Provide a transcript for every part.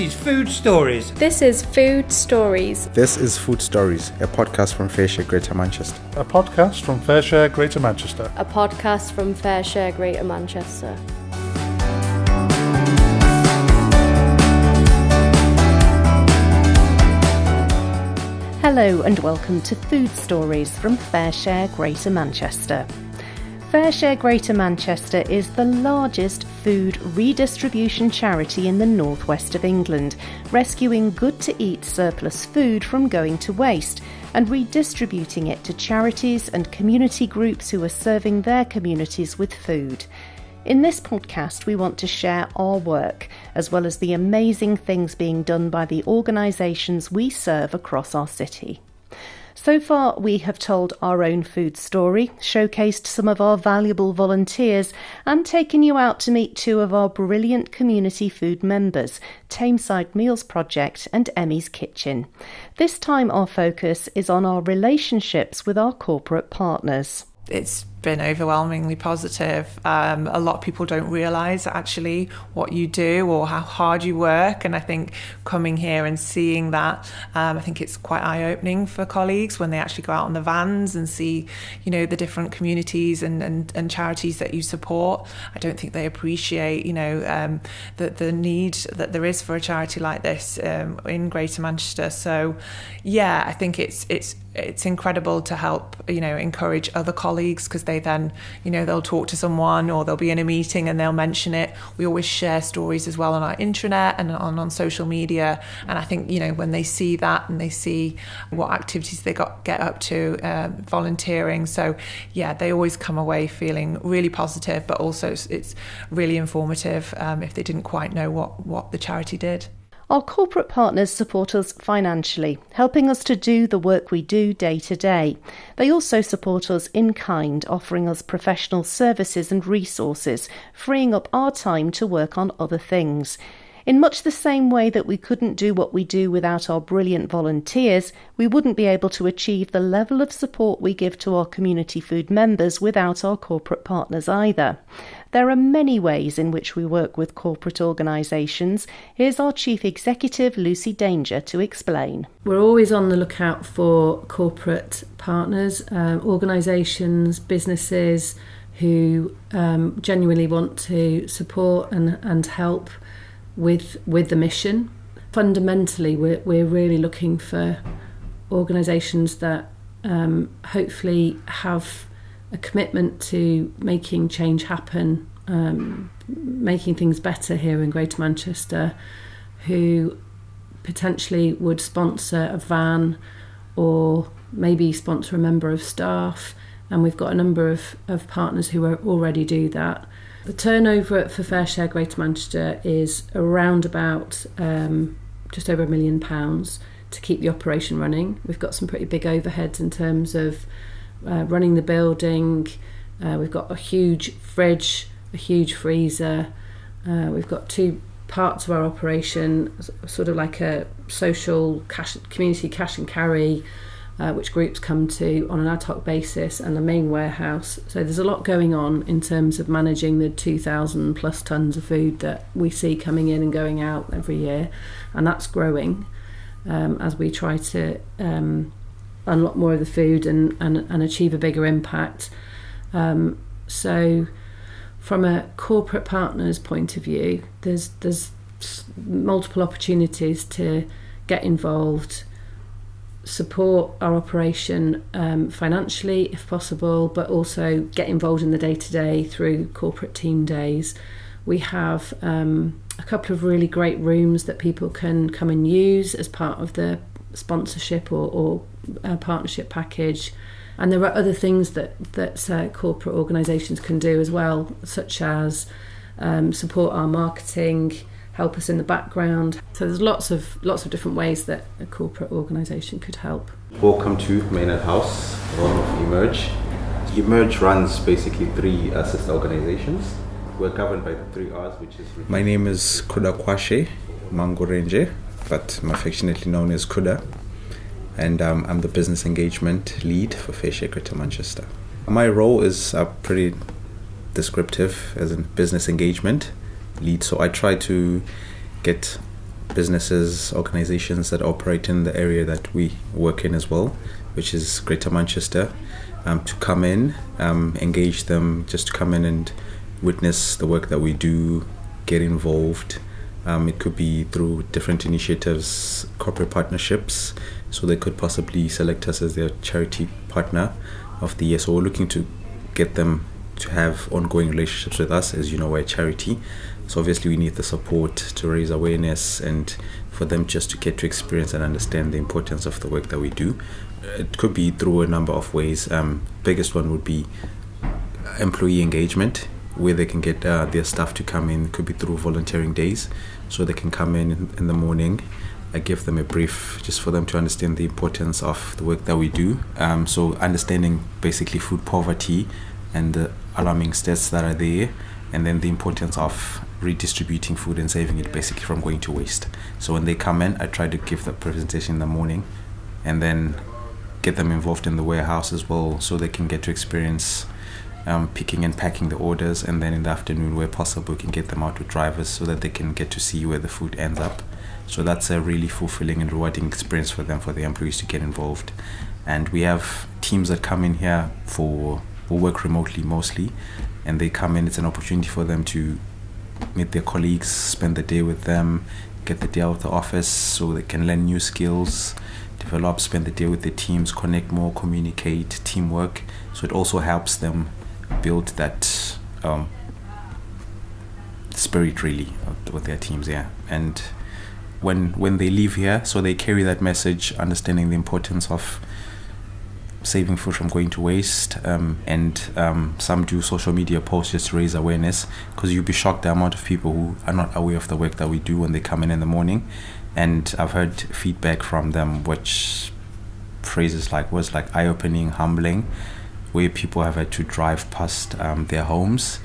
is Food Stories. This is Food Stories. This is Food Stories, a podcast from FareShare Greater Manchester. A podcast from FareShare Greater Manchester. A podcast from FareShare Greater Manchester. Hello and welcome to Food Stories from FareShare Greater Manchester. FareShare Greater Manchester is the largest food redistribution charity in the northwest of England, rescuing good-to-eat surplus food from going to waste and redistributing it to charities and community groups who are serving their communities with food. In this podcast, we want to share our work, as well as the amazing things being done by the organisations we serve across our city. So far, we have told our own food story, showcased some of our valuable volunteers, and taken you out to meet two of our brilliant community food members, Tameside Meals Project and Emmy's Kitchen. This time our focus is on our relationships with our corporate partners. It's been overwhelmingly positive. A lot of people don't realise actually what you do or how hard you work, and I think coming here and seeing that, I think it's quite eye-opening for colleagues when they actually go out on the vans and see, you know, the different communities and charities that you support. I don't think they appreciate, the need that there is for a charity like this in Greater Manchester. So yeah, I think it's incredible to help, encourage other colleagues, because they then, they'll talk to someone or they'll be in a meeting and they'll mention it. We always share stories as well on our intranet and on social media. And I think, when they see that and they see what activities they get up to, volunteering. So yeah, they always come away feeling really positive, but also it's really informative if they didn't quite know what the charity did. Our corporate partners support us financially, helping us to do the work we do day to day. They also support us in kind, offering us professional services and resources, freeing up our time to work on other things. In much the same way that we couldn't do what we do without our brilliant volunteers, we wouldn't be able to achieve the level of support we give to our community food members without our corporate partners either. There are many ways in which we work with corporate organisations. Here's our Chief Executive, Lucy Danger, to explain. We're always on the lookout for corporate partners, organisations, businesses who genuinely want to support and help with the mission. Fundamentally, we're really looking for organisations that hopefully have a commitment to making change happen, making things better here in Greater Manchester, who potentially would sponsor a van or maybe sponsor a member of staff, and we've got a number of partners who already do that. The turnover for FareShare Greater Manchester is around about just over £1 million to keep the operation running. We've got some pretty big overheads in terms of running the building. We've got a huge fridge, a huge freezer. We've got two parts of our operation, sort of like a social community cash and carry, which groups come to on an ad hoc basis, and the main warehouse. So there's a lot going on in terms of managing the 2,000 plus tonnes of food that we see coming in and going out every year, and that's growing as we try to unlock more of the food and achieve a bigger impact. So from a corporate partner's point of view, there's multiple opportunities to get involved, support our operation financially if possible, but also get involved in the day-to-day through corporate team days. We have a couple of really great rooms that people can come and use as part of the sponsorship or partnership package. And there are other things that corporate organisations can do as well, such as support our marketing, help us in the background. So there's lots of different ways that a corporate organisation could help. Welcome to Maynard House, home of Emerge. Emerge runs basically 3 sister organisations. We're governed by the 3 R's, which is... My name is Kuda Kwashe Mangurenje, but I'm affectionately known as Kuda. And I'm the business engagement lead for FareShare Greater Manchester. My role is pretty descriptive as in business engagement lead, so I try to get businesses, organizations that operate in the area that we work in as well, which is Greater Manchester, to come in, engage them, just to come in and witness the work that we do, get involved. It could be through different initiatives, corporate partnerships, so they could possibly select us as their charity partner of the year. So we're looking to get them to have ongoing relationships with us. As you know, we're a charity, so obviously we need the support to raise awareness and for them just to get to experience and understand the importance of the work that we do. It could be through a number of ways. Biggest one would be employee engagement, where they can get their staff to come in. It could be through volunteering days, so they can come in the morning. I give them a brief just for them to understand the importance of the work that we do. So understanding basically food poverty and the alarming stats that are there, and then the importance of redistributing food and saving it basically from going to waste. So when they come in, I try to give the presentation in the morning and then get them involved in the warehouse as well, so they can get to experience picking and packing the orders, and then in the afternoon, where possible, we can get them out with drivers so that they can get to see where the food ends up. So that's a really fulfilling and rewarding experience for them, for the employees to get involved. And we have teams that come in here who work remotely mostly, and they come in. It's an opportunity for them to meet their colleagues, spend the day with them, get the day out of the office so they can learn new skills, develop, spend the day with the teams, connect more, communicate, teamwork. So it also helps them build that spirit really with their teams, yeah. And when they leave here, so they carry that message, understanding the importance of saving food from going to waste, and some do social media posts just to raise awareness, because you'll be shocked the amount of people who are not aware of the work that we do when they come in the morning. And I've heard feedback from them which phrases like was like eye-opening, humbling, where people have had to drive past their homes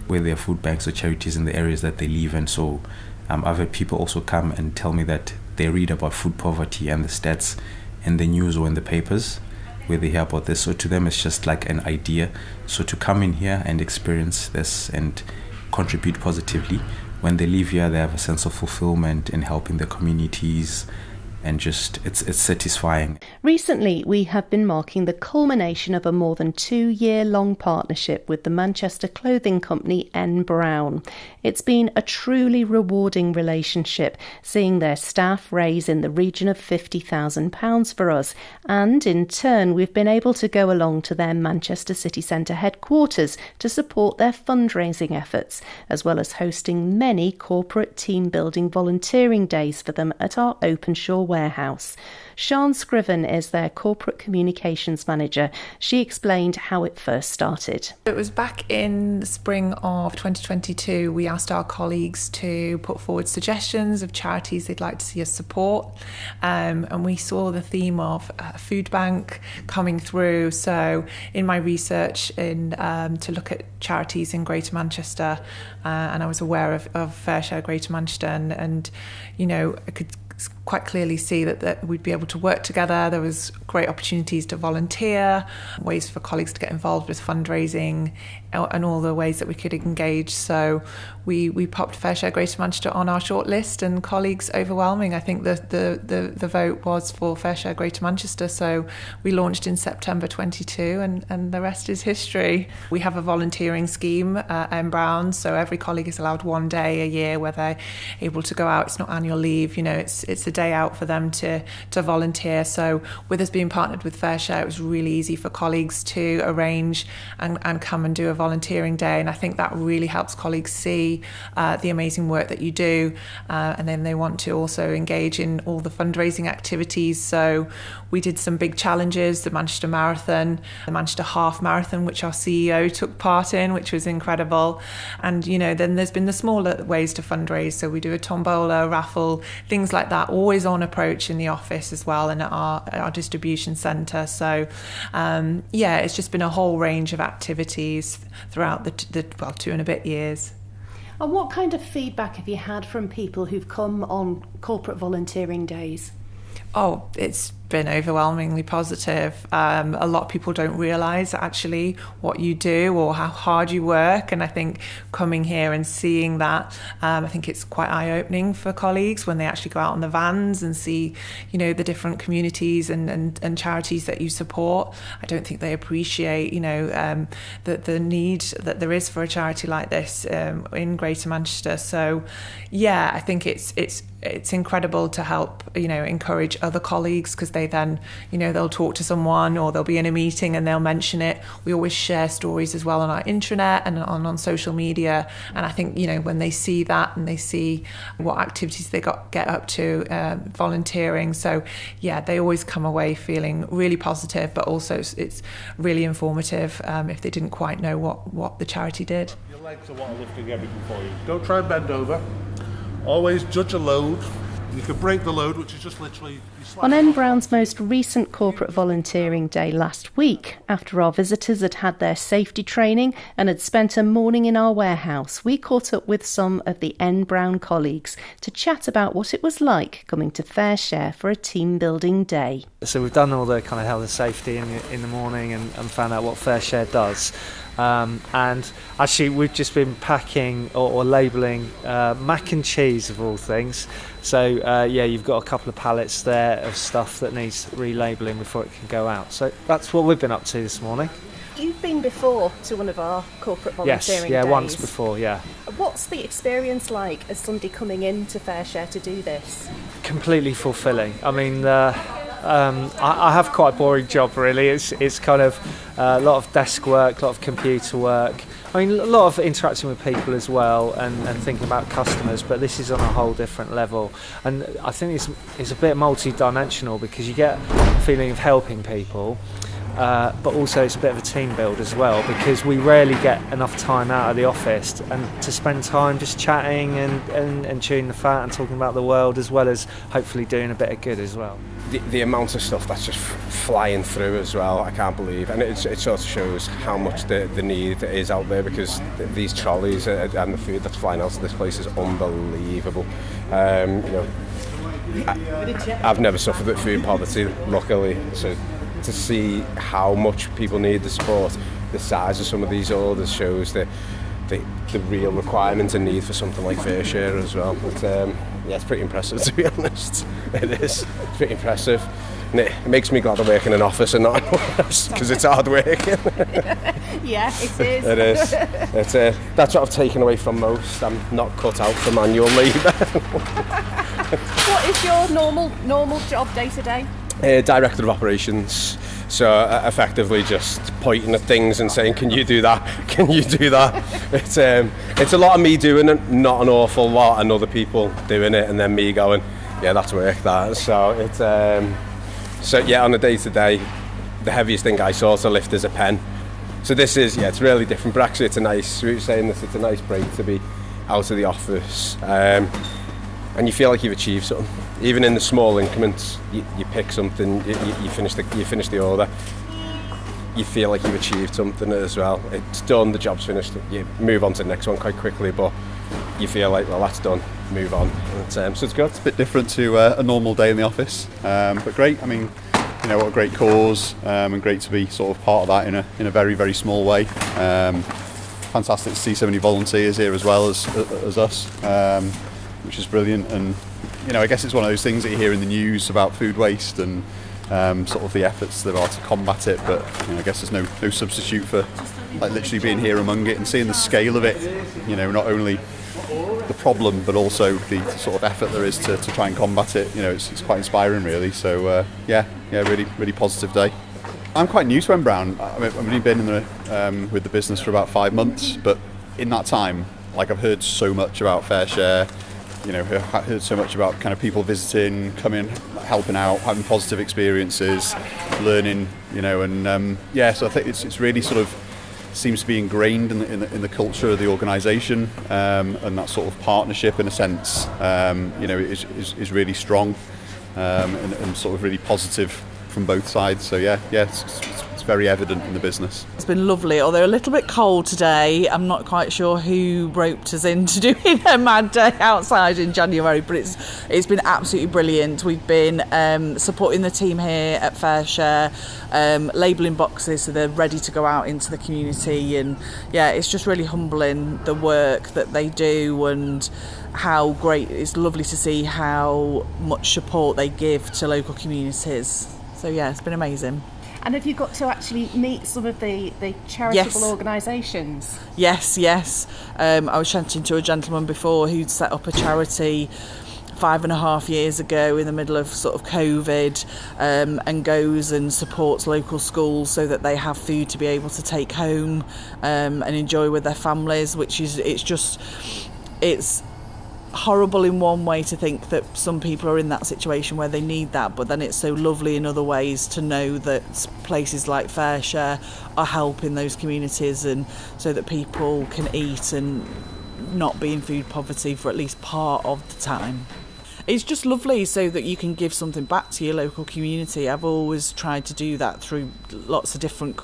where there are food banks or charities in the areas that they live in. So I've had people also come and tell me that they read about food poverty and the stats in the news or in the papers where they hear about this. So to them it's just like an idea. So to come in here and experience this and contribute positively, when they leave here they have a sense of fulfillment in helping their communities, and just it's satisfying. Recently, we have been marking the culmination of a more than 2-year-long partnership with the Manchester clothing company N Brown. It's been a truly rewarding relationship, seeing their staff raise in the region of £50,000 for us, and in turn we've been able to go along to their Manchester city centre headquarters to support their fundraising efforts, as well as hosting many corporate team building volunteering days for them at our Openshaw warehouse. Sian Scriven is their corporate communications manager. She explained how it first started. It was back in the spring of 2022. We asked our colleagues to put forward suggestions of charities they'd like to see us support, and we saw the theme of food bank coming through. So in my research to look at charities in Greater Manchester, and I was aware of FareShare Greater Manchester, and you know, I could quite clearly see that we'd be able to work together. There was great opportunities to volunteer, ways for colleagues to get involved with fundraising, and all the ways that we could engage. So we popped FareShare Greater Manchester on our shortlist, and colleagues overwhelming. I think the vote was for FareShare Greater Manchester. So we launched in September 22, and the rest is history. We have a volunteering scheme at M Brown, so every colleague is allowed 1 day a year where they're able to go out. It's not annual leave, you know, it's a day out for them to volunteer. So with us being partnered with FareShare, it was really easy for colleagues to arrange and come and do a volunteering day, and I think that really helps colleagues see the amazing work that you do, and then they want to also engage in all the fundraising activities. So we did some big challenges, the Manchester Marathon, the Manchester Half Marathon, which our CEO took part in, which was incredible. And you know, then there's been the smaller ways to fundraise, so we do a tombola, raffle, things like that, always on approach in the office as well, and at our distribution centre. So yeah, it's just been a whole range of activities throughout the 2 and a bit years. And what kind of feedback have you had from people who've come on corporate volunteering days? Oh, it's been overwhelmingly positive. A lot of people don't realise actually what you do or how hard you work, and I think coming here and seeing that, I think it's quite eye-opening for colleagues when they actually go out on the vans and see, you know, the different communities and charities that you support. I don't think they appreciate, you know, the need that there is for a charity like this in Greater Manchester. So yeah, I think it's incredible to help, you know, encourage other colleagues, because they then, you know, they'll talk to someone or they'll be in a meeting and they'll mention it. We always share stories as well on our intranet and on social media, and I think, you know, when they see that and they see what activities they get up to, volunteering, so yeah, they always come away feeling really positive, but also it's really informative if they didn't quite know what the charity did. Your legs are what are lifting everything for you. Don't try and bend over. Always judge a load. You can break the load, which is just literally... On N Brown's most recent corporate volunteering day last week, after our visitors had had their safety training and had spent a morning in our warehouse, we caught up with some of the N Brown colleagues to chat about what it was like coming to FareShare for a team building day. So we've done all the kind of health and safety in the morning and found out what FareShare does. And actually we've just been packing or labelling mac and cheese of all things. So yeah, you've got a couple of pallets there of stuff that needs relabelling before it can go out. So that's what we've been up to this morning. You've been before to one of our corporate volunteering days? Days. Once before, yeah. What's the experience like as somebody coming into FareShare to do this? Completely fulfilling. I mean, I have quite a boring job really. It's kind of a lot of desk work, a lot of computer work. I mean, a lot of interacting with people as well and thinking about customers, but this is on a whole different level. And I think it's a bit multi-dimensional because you get a feeling of helping people, but also it's a bit of a team build as well, because we rarely get enough time out of the office and to spend time just chatting and chewing the fat and talking about the world, as well as hopefully doing a bit of good as well. The amount of stuff that's just flying through as well, I can't believe, and it sort of shows how much the need is out there, because these trolleys and the food that's flying out of this place is unbelievable. You know, I've never suffered with food poverty, luckily, so to see how much people need the support, the size of some of these orders shows the real requirement and need for something like FareShare as well. But yeah, it's pretty impressive, to be honest. It is. It's pretty impressive. And it makes me glad I work in an office and not in a warehouse, because it's hard work. Yeah, it is. It is. That's what I've taken away from most. I'm not cut out for manual labour. What is your normal job day to day? Director of operations. So effectively just pointing at things and saying, can you do that? Can you do that? It's a lot of me doing it, not an awful lot, and other people doing it, and then me going, yeah, that's work, that. So it's so yeah, on a day-to-day, the heaviest thing I saw to lift is a pen. So this is, yeah, it's really different, but actually it's we were saying this, it's a nice break to be out of the office. And you feel like you've achieved something. Even in the small increments, you pick something, you finish the order. You feel like you've achieved something as well. It's done, the job's finished. You move on to the next one quite quickly, but you feel like, well, that's done, move on. So it's good. It's a bit different to a normal day in the office, but great. I mean, you know, what a great cause, and great to be sort of part of that in a very, very small way. Fantastic to see so many volunteers here as well as us. Which is brilliant, and you know, I guess it's one of those things that you hear in the news about food waste and sort of the efforts there are to combat it, but you know, I guess there's no substitute for like literally being here among it and seeing the scale of it. You know, not only the problem but also the sort of effort there is to try and combat it. You know, it's quite inspiring really. So yeah, really positive day. I'm quite new to N Brown. I've only been in with the business for about 5 months, but in that time, like, I've heard so much about FareShare. You know, I've heard so much about kind of people visiting, coming, helping out, having positive experiences, learning. You know, and yeah, so I think it's really sort of seems to be ingrained in the culture of the organisation, and that sort of partnership, in a sense, you know, is really strong, and sort of really positive from both sides. So yeah, it's very evident in the business. It's been lovely, although a little bit cold today. I'm not quite sure who roped us into doing a mad day outside in January, but it's been absolutely brilliant. We've been supporting the team here at FareShare, labelling boxes so they're ready to go out into the community, and yeah, it's just really humbling the work that they do and how great. It's lovely to see how much support they give to local communities. So yeah, it's been amazing. And have you got to actually meet some of the charitable organisations? Yes. I was chatting to a gentleman before who'd set up a charity 5.5 years ago in the middle of sort of COVID, and goes and supports local schools so that they have food to be able to take home and enjoy with their families, which is, it's horrible in one way to think that some people are in that situation where they need that, but then it's so lovely in other ways to know that places like FareShare are helping those communities, and so that people can eat and not be in food poverty for at least part of the time. It's just lovely so that you can give something back to your local community. I've always tried to do that through lots of different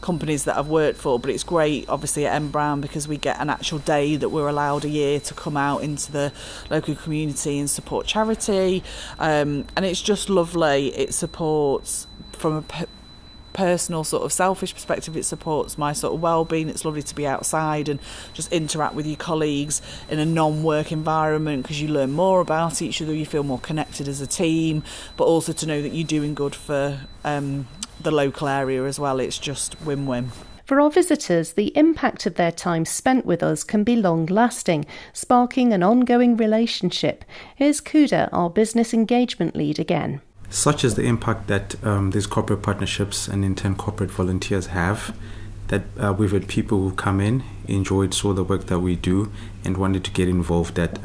companies that I've worked for, but it's great obviously at M Brown because we get an actual day that we're allowed a year to come out into the local community and support charity, and it's just lovely. It supports from a personal sort of selfish perspective, it supports my sort of well-being. It's lovely to be outside and just interact with your colleagues in a non-work environment because you learn more about each other, you feel more connected as a team, but also to know that you're doing good for the local area as well. It's just win-win. For our visitors, the impact of their time spent with us can be long-lasting, sparking an ongoing relationship. Here's Kuda, our business engagement lead again. Such is the impact that these corporate partnerships and in turn corporate volunteers have, that we've had people who come in, saw the work that we do and wanted to get involved, that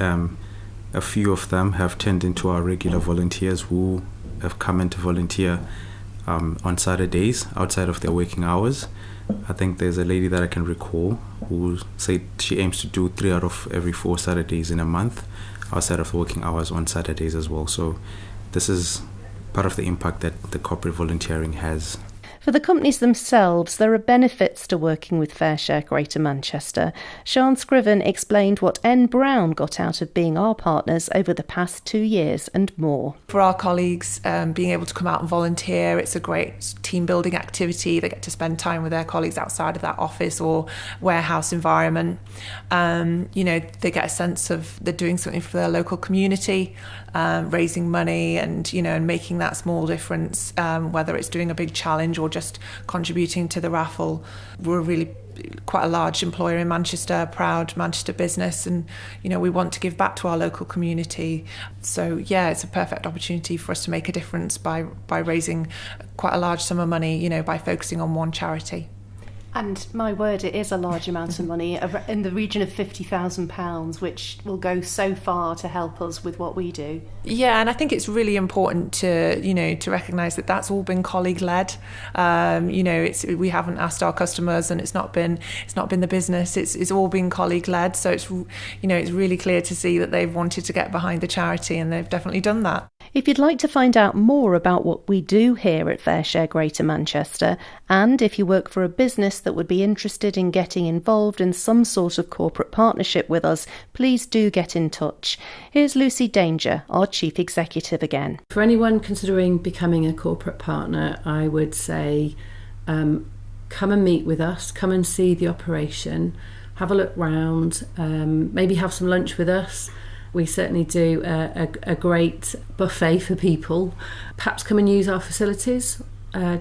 a few of them have turned into our regular volunteers who have come in to volunteer on Saturdays outside of their working hours. I think there's a lady that I can recall who said she aims to do 3 out of every 4 Saturdays in a month outside of working hours on Saturdays as well. So this is part of the impact that the corporate volunteering has. For the companies themselves, there are benefits to working with FareShare Greater Manchester. Sian Scriven explained what N Brown got out of being our partners over the past 2 years and more. For our colleagues, being able to come out and volunteer, it's a great team building activity. They get to spend time with their colleagues outside of that office or warehouse environment. They get a sense of they're doing something for their local community, raising money and making that small difference, whether it's doing a big challenge or just contributing to the raffle. We're really quite a large employer in Manchester, proud Manchester business, and we want to give back to our local community. So yeah, it's a perfect opportunity for us to make a difference by raising quite a large sum of money, by focusing on one charity. And my word, it is a large amount of money, in the region of £50,000, which will go so far to help us with what we do. Yeah, and I think it's really important to recognise that that's all been colleague led. We haven't asked our customers, and it's not been the business. It's all been colleague led. So it's really clear to see that they've wanted to get behind the charity, and they've definitely done that. If you'd like to find out more about what we do here at FareShare Greater Manchester, and if you work for a business that would be interested in getting involved in some sort of corporate partnership with us, please do get in touch. Here's Lucy Danger, our Chief Executive again. For anyone considering becoming a corporate partner, I would say come and meet with us, come and see the operation, have a look round, maybe have some lunch with us. We certainly do a great buffet for people. Perhaps come and use our facilities,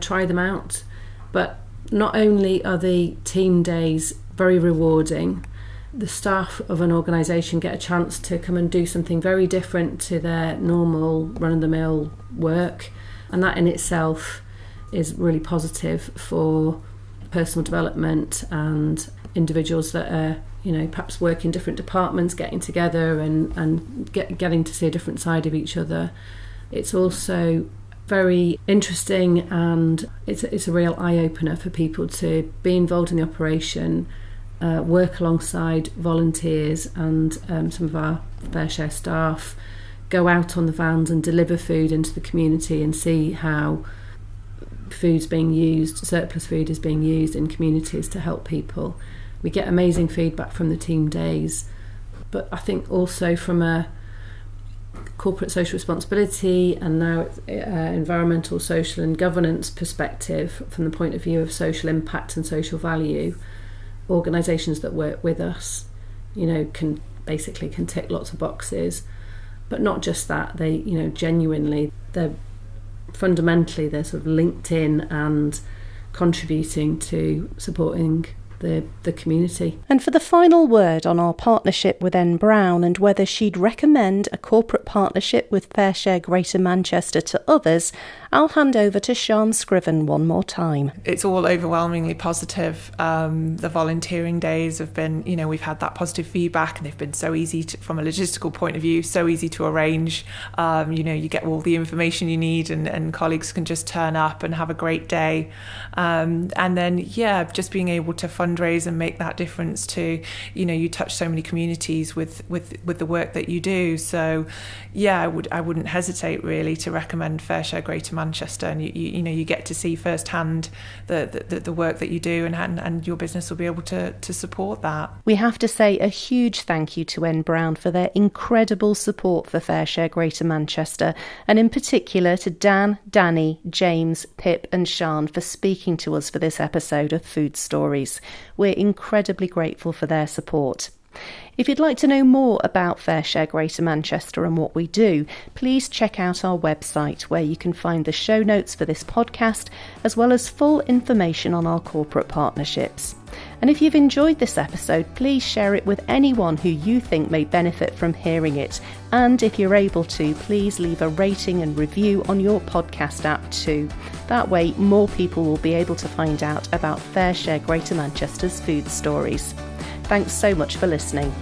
try them out. But not only are the team days very rewarding, the staff of an organisation get a chance to come and do something very different to their normal run-of-the-mill work. And that in itself is really positive for personal development and individuals that are perhaps work in different departments, getting together and getting to see a different side of each other. It's also very interesting, and it's a real eye-opener for people to be involved in the operation, work alongside volunteers and some of our FareShare staff, go out on the vans and deliver food into the community and see how food's being used, surplus food is being used in communities to help people. We get amazing feedback from the team days, but I think also from a corporate social responsibility and now environmental, social and governance perspective, from the point of view of social impact and social value, organisations that work with us, can tick lots of boxes. But not just that, they, genuinely, they're fundamentally, they're sort of linked in and contributing to supporting the community. And for the final word on our partnership with N Brown and whether she'd recommend a corporate partnership with FareShare Greater Manchester to others, I'll hand over to Sian Scriven one more time. It's all overwhelmingly positive. The volunteering days have been, we've had that positive feedback, and they've been so easy from a logistical point of view, so easy to arrange. You get all the information you need, and colleagues can just turn up and have a great day. And then, just being able to fundraise and make that difference to, you touch so many communities with the work that you do. So, I wouldn't hesitate really to recommend FareShare Greater Manchester, and you get to see firsthand the work that you do, and your business will be able to support that. We have to say a huge thank you to N Brown for their incredible support for FareShare Greater Manchester, and in particular to Dan, Danny, James, Pip and Sian for speaking to us for this episode of Food Stories. We're incredibly grateful for their support. If you'd like to know more about FareShare Greater Manchester and what we do, please check out our website, where you can find the show notes for this podcast, as well as full information on our corporate partnerships. And if you've enjoyed this episode, please share it with anyone who you think may benefit from hearing it. And if you're able to, please leave a rating and review on your podcast app too. That way, more people will be able to find out about FareShare Greater Manchester's food stories. Thanks so much for listening.